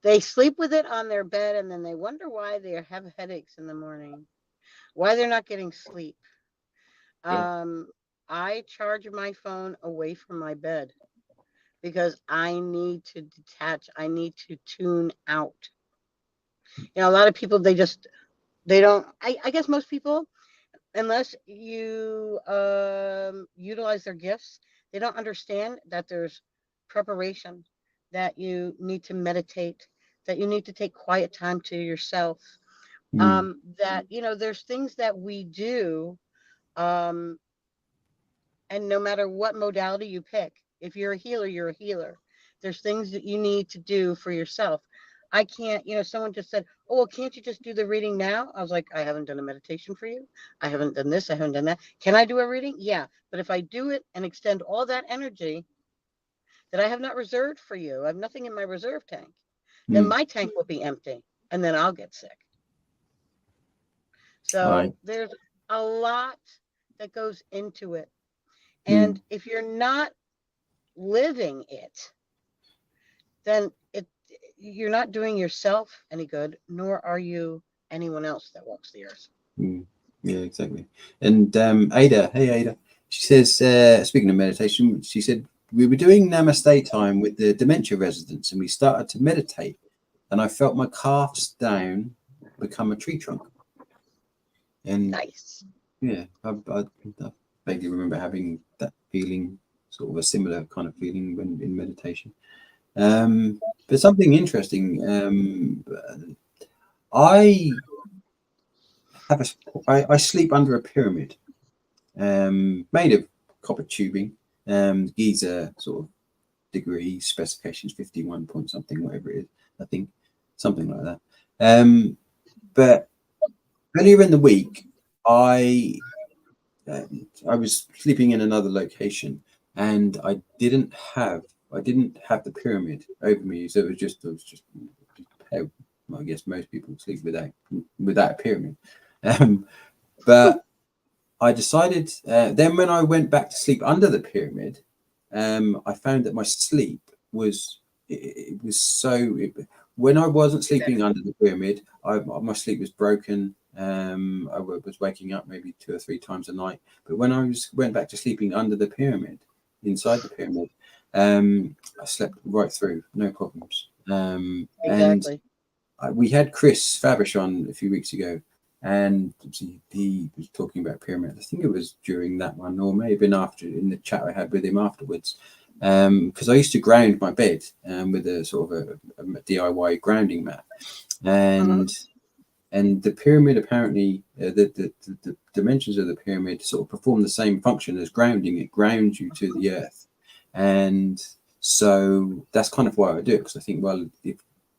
They sleep with it on their bed, and then they wonder why they have headaches in the morning, why they're not getting sleep. Yeah. Um, I charge my phone away from my bed because I need to detach. I need to tune out. A lot of people, they don't. I guess most people, unless you utilize their gifts, they don't understand that there's preparation, that you need to meditate, that you need to take quiet time to yourself. mm, That there's things that we do, um, and no matter what modality you pick, if you're a healer, you're a healer. There's things that you need to do for yourself. I can't, someone just said, oh, well, can't you just do the reading now? I was like, I haven't done a meditation for you. I haven't done this. I haven't done that. Can I do a reading? Yeah. But if I do it and extend all that energy that I have not reserved for you, I have nothing in my reserve tank, then mm. my tank will be empty and then I'll get sick. Right. So there's a lot that goes into it. Mm, And if you're not living it, then you're not doing yourself any good, nor are you anyone else that walks the earth. mm. Yeah, exactly. And Ada, hey Ada, she says, speaking of meditation, she said we were doing Namaste time with the dementia residents, and we started to meditate, and I felt my calves down become a tree trunk. And Nice. yeah, I vaguely remember having that feeling, sort of a similar kind of feeling when in meditation. But something interesting, I I sleep under a pyramid, made of copper tubing, Giza sort of degree specifications 51 point something, whatever it is, I think something like that. But earlier in the week, I I was sleeping in another location, and I didn't have the pyramid over me, so it was just how I guess most people sleep without a pyramid. But I decided then when I went back to sleep under the pyramid, I found that my sleep was it was so when I wasn't sleeping under the pyramid, my sleep was broken. I was waking up maybe 2 or 3 times a night. But when went back to sleeping under the pyramid, inside the pyramid, I slept right through, no problems. And Exactly. we had Chris Fabish on a few weeks ago, And obviously he was talking about pyramids. I think it was during that one, or maybe after, in the chat I had with him afterwards. Because I used to ground my bed with a sort of a DIY grounding mat, and the pyramid apparently the dimensions of the pyramid sort of perform the same function as grounding. It grounds you to the earth, and so that's kind of why I do it, because I think, well, if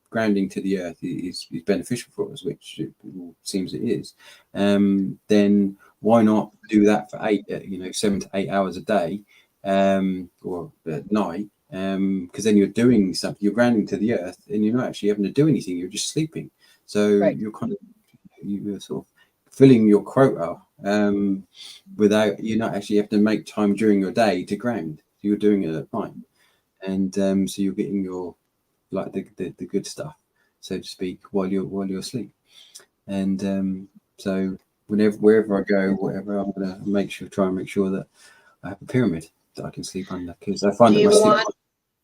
grounding to the earth is beneficial for us, which it seems it is, then why not do that for 7 to 8 hours a day, or at night, because then you're doing something, you're grounding to the earth, and you're not actually having to do anything, you're just sleeping. So Right. you're sort of filling your quota, without, you not actually have to make time during your day to ground. You're doing it at night, and so you're getting your, like, the good stuff, so to speak, while you're asleep. And so wherever I go, whatever, I'm gonna try and make sure that I have a pyramid that I can sleep under, because I find Do that you my sleep want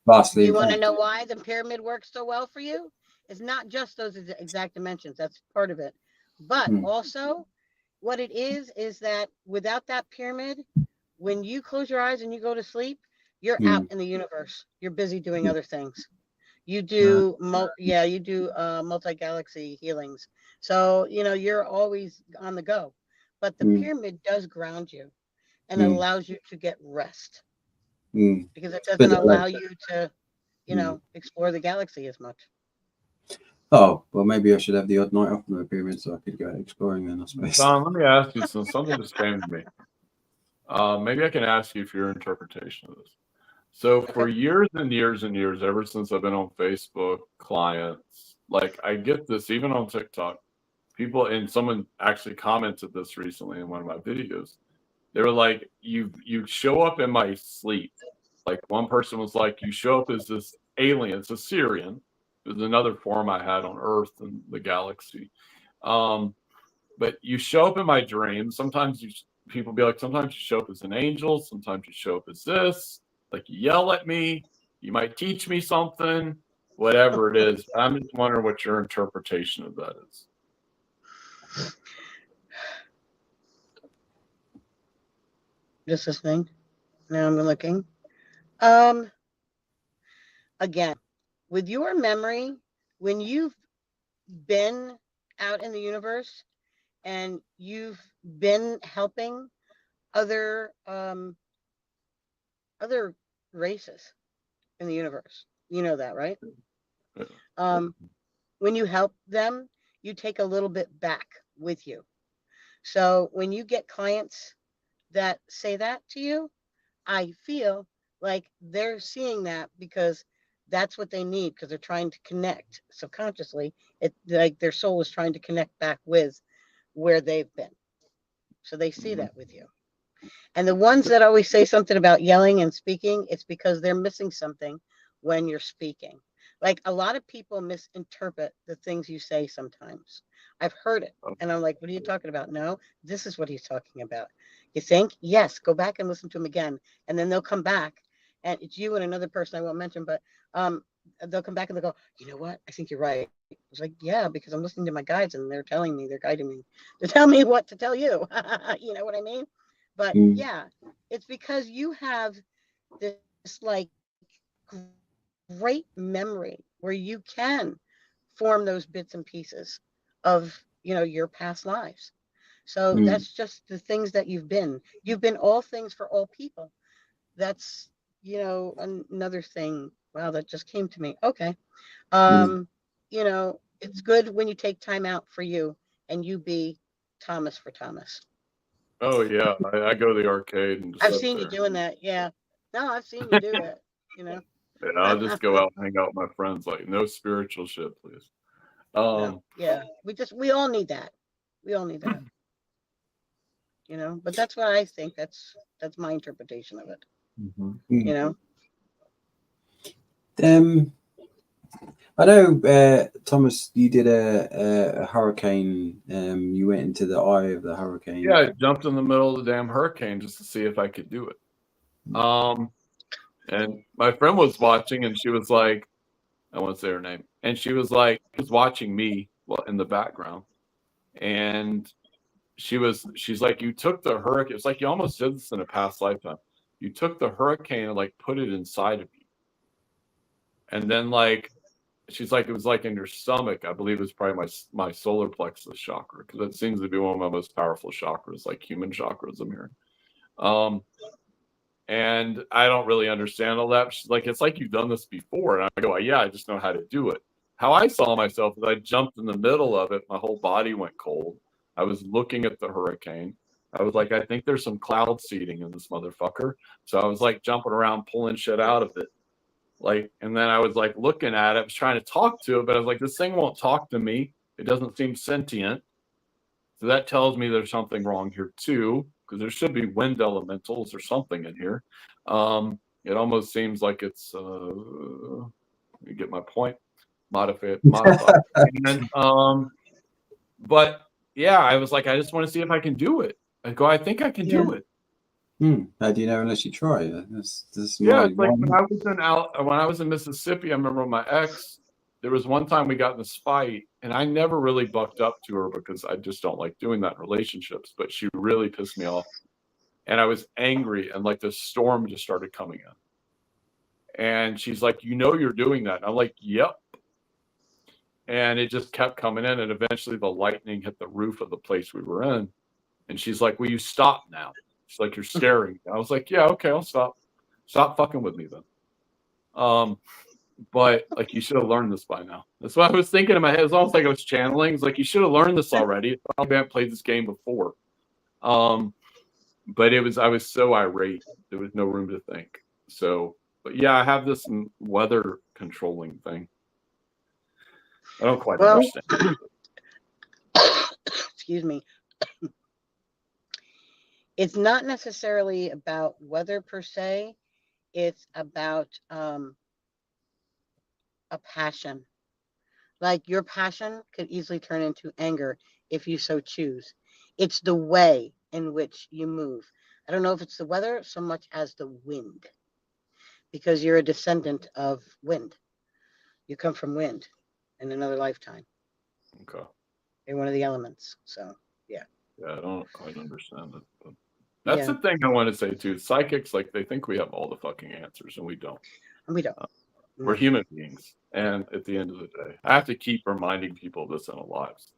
vastly do you want to improved. know why the pyramid works so well for you? It's not just those exact dimensions. That's part of it. But also what it is that without that pyramid, when you close your eyes and you go to sleep, you're out in the universe. You're busy doing other things. You do, multi-galaxy healings. So, you're always on the go. But the pyramid does ground you and it allows you to get rest, because it doesn't allow you to, explore the galaxy as much. Oh, well, maybe I should have the odd night off from the pyramid so I could go exploring then, I suppose. Don, let me ask you something just came to me. Maybe I can ask you for your interpretation of this. So for years and years and years, ever since I've been on Facebook, clients, like, I get this even on TikTok, people, and someone actually commented this recently in one of my videos. They were like, you show up in my sleep. Like, one person was like, you show up as this alien, it's a Syrian. It was another form I had on Earth and the galaxy. But you show up in my dreams. Sometimes people be like, sometimes you show up as an angel, sometimes you show up as this, like, you yell at me, you might teach me something, whatever it is. I'm just wondering what your interpretation of that is. Just listening. Now I'm looking. Again, with your memory, when you've been out in the universe and you've been helping other other races in the universe, you know that, right? When you help them, you take a little bit back with you. So when you get clients that say that to you, I feel like they're seeing that because that's what they need, because they're trying to connect subconsciously. It, like, their soul is trying to connect back with where they've been. So they see that with you. And the ones that always say something about yelling and speaking, it's because they're missing something when you're speaking. Like, a lot of people misinterpret the things you say sometimes. I've heard it. And I'm like, what are you talking about? No, this is what he's talking about. You think? Yes, go back and listen to him again. And then they'll come back. And it's you and another person I won't mention, but they'll come back and they'll go, you know what? I think you're right. It's like, yeah, because I'm listening to my guides and they're telling me, they're guiding me. They're telling me what to tell you. You know what I mean? But yeah, it's because you have this, like, great memory where you can form those bits and pieces of, your past lives. So that's just the things that you've been. You've been all things for all people. That's, another thing. Wow, that just came to me. Okay. It's good when you take time out for you and you be Thomas for Thomas. Oh yeah, I go to the arcade and just I've sit seen you there. doing that. Yeah. No, I've seen you do it, And I'll just go out and hang out with my friends. Like, no spiritual shit, please. No, yeah. We all need that. We all need that. But that's what I think. That's my interpretation of it. I know, Thomas, you did a hurricane. You went into the eye of the hurricane. Yeah, I jumped in the middle of the damn hurricane just to see if I could do it. And my friend was watching, and she was like, I won't say her name, and she was like, she was watching me in the background, And she's like, you took the hurricane. It's like you almost did this in a past lifetime. You took the hurricane and like put it inside of you. And then like, she's like, it was like in your stomach. I believe it's probably my solar plexus chakra, because it seems to be one of my most powerful chakras, like human chakras I'm hearing. And I don't really understand all that. She's like, it's like you've done this before. And I go, yeah, I just know how to do it. How I saw myself is I jumped in the middle of it. My whole body went cold. I was looking at the hurricane. I was like, I think there's some cloud seeding in this motherfucker. So I was like jumping around, pulling shit out of it. Like, and then I was like looking at it, I was trying to talk to it, but I was like, this thing won't talk to me. It doesn't seem sentient. So that tells me there's something wrong here too, because there should be wind elementals or something in here. It almost seems like it's, you get my point, modify. And, but yeah, I was like, I just want to see if I can do it. I go, I think I can do it. How do you know unless you try? That's It's like when I was in Mississippi, I remember my ex, there was one time we got in this fight, and I never really bucked up to her because I just don't like doing that in relationships, but she really pissed me off. And I was angry, and like the storm just started coming in. And she's like, you know you're doing that. And I'm like, yep. And it just kept coming in, and eventually the lightning hit the roof of the place we were in. And she's like, will you stop now? She's like, you're scaring me. I was like, yeah, okay, I'll stop. Stop fucking with me then. But like, you should have learned this by now. That's what I was thinking in my head. It's almost like I was channeling. It's like, you should have learned this already. I haven't played this game before. But I was so irate. There was no room to think. So, but yeah, I have this weather controlling thing. I don't quite understand. Excuse me. It's not necessarily about weather per se. It's about a passion. Like your passion could easily turn into anger if you so choose. It's the way in which you move. I don't know if it's the weather so much as the wind, because you're a descendant of wind. You come from wind in another lifetime. Okay. You're one of the elements. So, yeah. Yeah, I don't quite understand it. But that's the thing I want to say too. Psychics, like, they think we have all the fucking answers, and we don't. And we don't. We're human beings. And at the end of the day, I have to keep reminding people of this in our lives.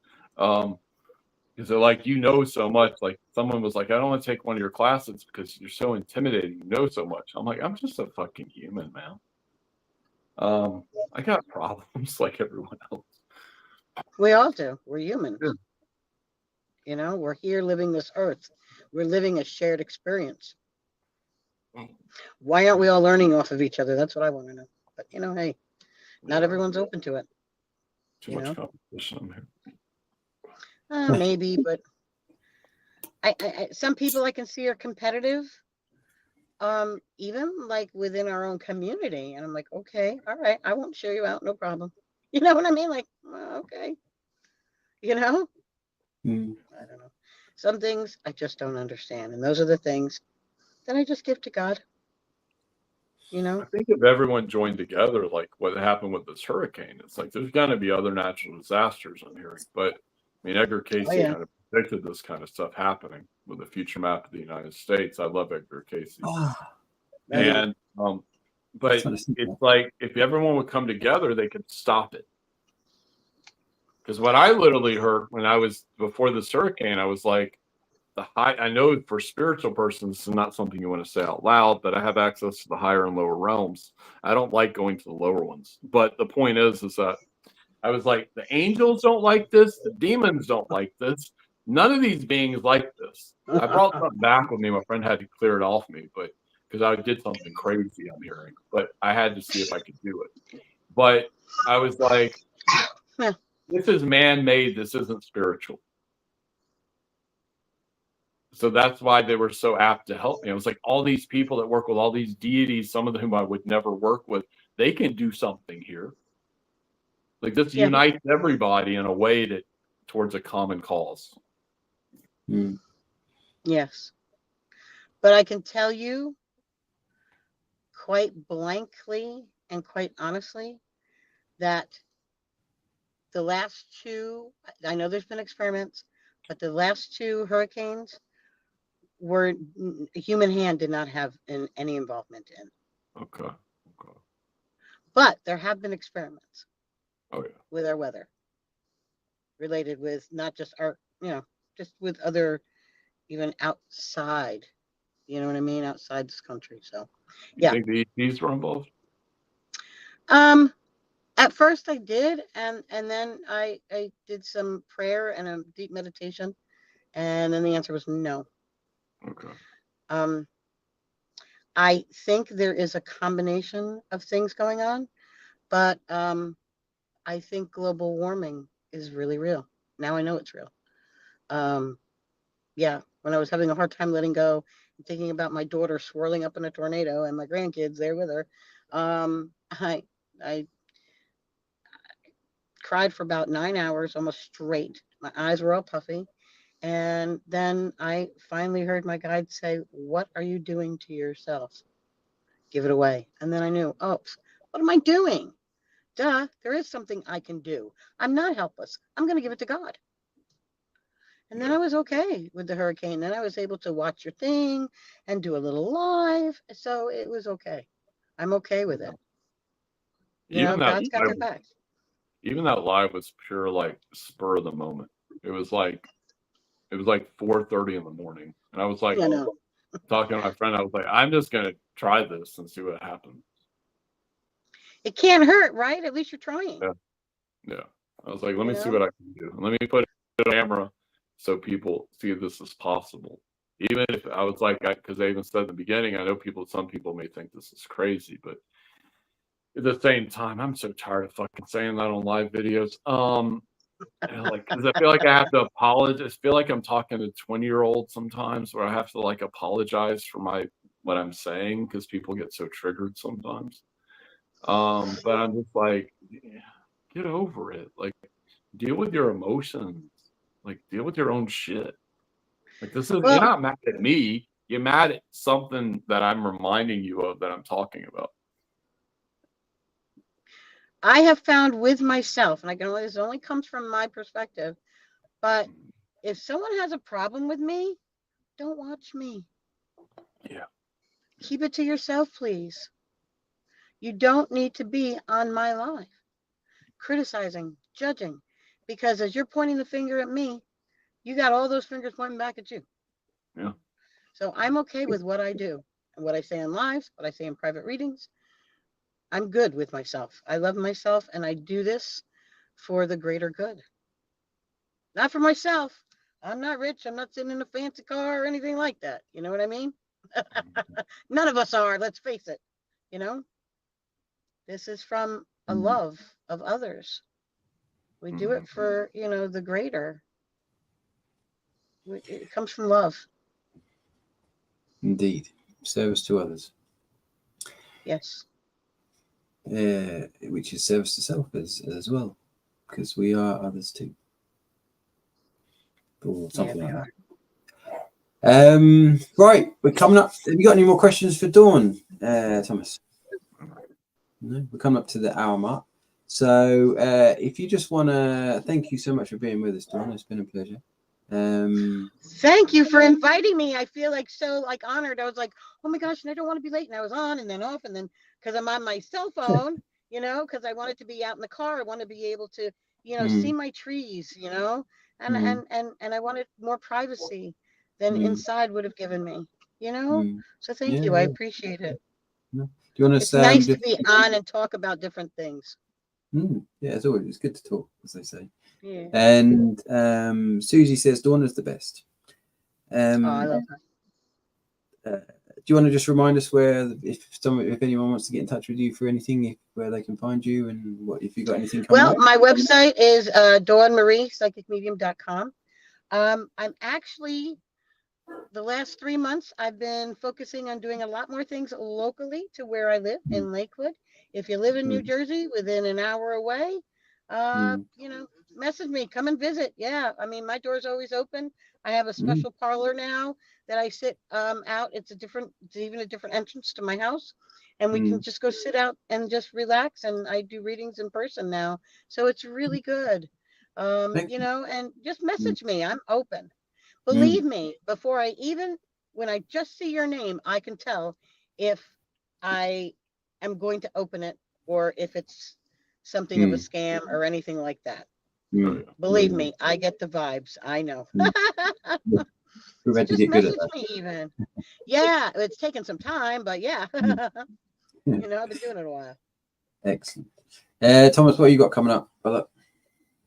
Because they're like, you know so much. Like, someone was like, I don't want to take one of your classes because you're so intimidating. You know so much. I'm like, I'm just a fucking human, man. I got problems like everyone else. We all do. We're humans. Yeah. You know, we're here living this earth. We're living a shared experience. Why aren't we all learning off of each other? That's what I want to know. But, you know, hey, not everyone's open to it. Too much competition here. Maybe, but I some people I can see are competitive, even like within our own community. And I'm like, okay, all right, I won't share you out, no problem. You know what I mean? Like, okay. You know? I don't know. Some things I just don't understand. And those are the things that I just give to God. You know? I think if everyone joined together, like what happened with this hurricane, it's like there's going to be other natural disasters I'm hearing. But I mean, Edgar Cayce kind of predicted this kind of stuff happening with the future map of the United States. I love Edgar Cayce. And, but it's like if everyone would come together, they could stop it. Because what I literally heard when I was before this hurricane, I was like, I know for spiritual persons, it's not something you want to say out loud, but I have access to the higher and lower realms. I don't like going to the lower ones. But the point is that I was like, the angels don't like this. The demons don't like this. None of these beings like this. I brought something back with me. My friend had to clear it off me, but because I did something crazy, I'm hearing. But I had to see if I could do it. But I was like, this is man-made. This isn't spiritual. So that's why they were so apt to help me. It was like all these people that work with all these deities, some of whom I would never work with, they can do something here. Like this unites everybody in a way towards a common cause. Yes. But I can tell you quite blankly and quite honestly that the last two, I know there's been experiments, but the last two hurricanes were human hand did not have any involvement in. Okay. Okay. But there have been experiments Oh yeah. with our weather related with not just our, just with other, even outside, you know what I mean? Outside this country. So, You think the ETs were involved? At first I did, and then I did some prayer and a deep meditation, and then the answer was no. Okay. I think there is a combination of things going on, but I think global warming is really real. Now I know it's real. Yeah, when I was having a hard time letting go and thinking about my daughter swirling up in a tornado and my grandkids there with her, I cried for about 9 hours, almost straight. My eyes were all puffy. And then I finally heard my guide say, "What are you doing to yourself? Give it away." And then I knew, oh, what am I doing? Duh, there is something I can do. I'm not helpless. I'm going to give it to God. And then I was okay with the hurricane. Then I was able to watch your thing and do a little live. So it was okay. I'm okay with it. Even that God's got their back. Even that live was pure like spur of the moment. It was like 4:30 in the morning, and I was like talking to my friend. I was like, I'm just gonna try this and see what happens. It can't hurt, right? At least you're trying. Yeah. I was like, let me see what I can do. Let me put it on camera so people see this is possible. Even if I was like, because I even said in the beginning, I know some people may think this is crazy, but at the same time, I'm so tired of fucking saying that on live videos. Because I feel like I have to apologize. I feel like I'm talking to 20-year-olds sometimes, where I have to like apologize for what I'm saying because people get so triggered sometimes. But I'm just like, get over it. Like, deal with your emotions. Like, deal with your own shit. Like, you're not mad at me. You're mad at something that I'm reminding you of that I'm talking about. I have found with myself, and this only comes from my perspective, but if someone has a problem with me, don't watch me. Yeah. Keep it to yourself, please. You don't need to be on my live, criticizing, judging, because as you're pointing the finger at me, you got all those fingers pointing back at you. Yeah. So I'm okay with what I do and what I say in lives, what I say in private readings. I'm good with myself. I love myself, and I do this for the greater good. Not for myself. I'm not rich. I'm not sitting in a fancy car or anything like that. You know what I mean? None of us are, let's face it. This is from a love of others. We do it for, the greater. It comes from love. Indeed. Service to others. Yes. Which is service to self as well, because we are others too. Or something like that. Right, we're coming up. Have you got any more questions for Dawn, Thomas? No, we're coming up to the hour mark. So if you just want to, thank you so much for being with us, Dawn. It's been a pleasure. Thank you for inviting me. I feel so honored. I was like, oh my gosh, and I don't want to be late. And I was on and then off, and then because I'm on my cell phone, because I wanted to be out in the car. I want to be able to, see my trees, and I wanted more privacy than inside would have given me, So thank you. I appreciate it. Do you want to It's nice to be on and talk about different things. Yeah, it's good to talk, as they say. Yeah. And Susie says Dawn is the best. I love her. Do you want to just remind us if anyone wants to get in touch with you for anything, where they can find you, and if you got anything coming up? My website is dawnmariepsychicmedium.com. I'm actually, the last 3 months, I've been focusing on doing a lot more things locally to where I live in Lakewood. If you live in New Jersey, within an hour away, message me, come and visit. Yeah, I mean, my door's always open. I have a special parlor now that I sit out. It's even a different entrance to my house. and we can just go sit out and just relax. And I do readings in person now, so it's really good. You know, and just message me. I'm open. Believe me, before I even, when I just see your name, I can tell if I am going to open it or if it's something of a scam or anything like that. Believe me, I get the vibes. I know. We're So ready to just get good at message that. me even. Yeah, it's taken some time, but yeah. You know, I've been doing it a while. Excellent. Thomas, what you got coming up, brother?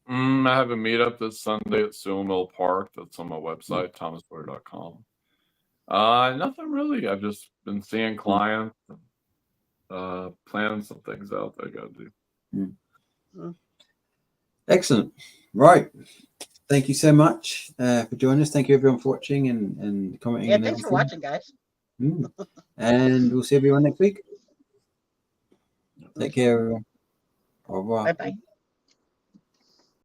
I have a meetup this Sunday at Sawmill Park. That's on my website, thomasboyer.com. Nothing really. I've just been seeing clients, planning some things out that I got to do. Excellent. Right. Thank you so much for joining us. Thank you everyone for watching and commenting. Yeah, and thanks for everything. watching, guys. And we'll see everyone next week. Take care, everyone. Au revoir. Bye-bye.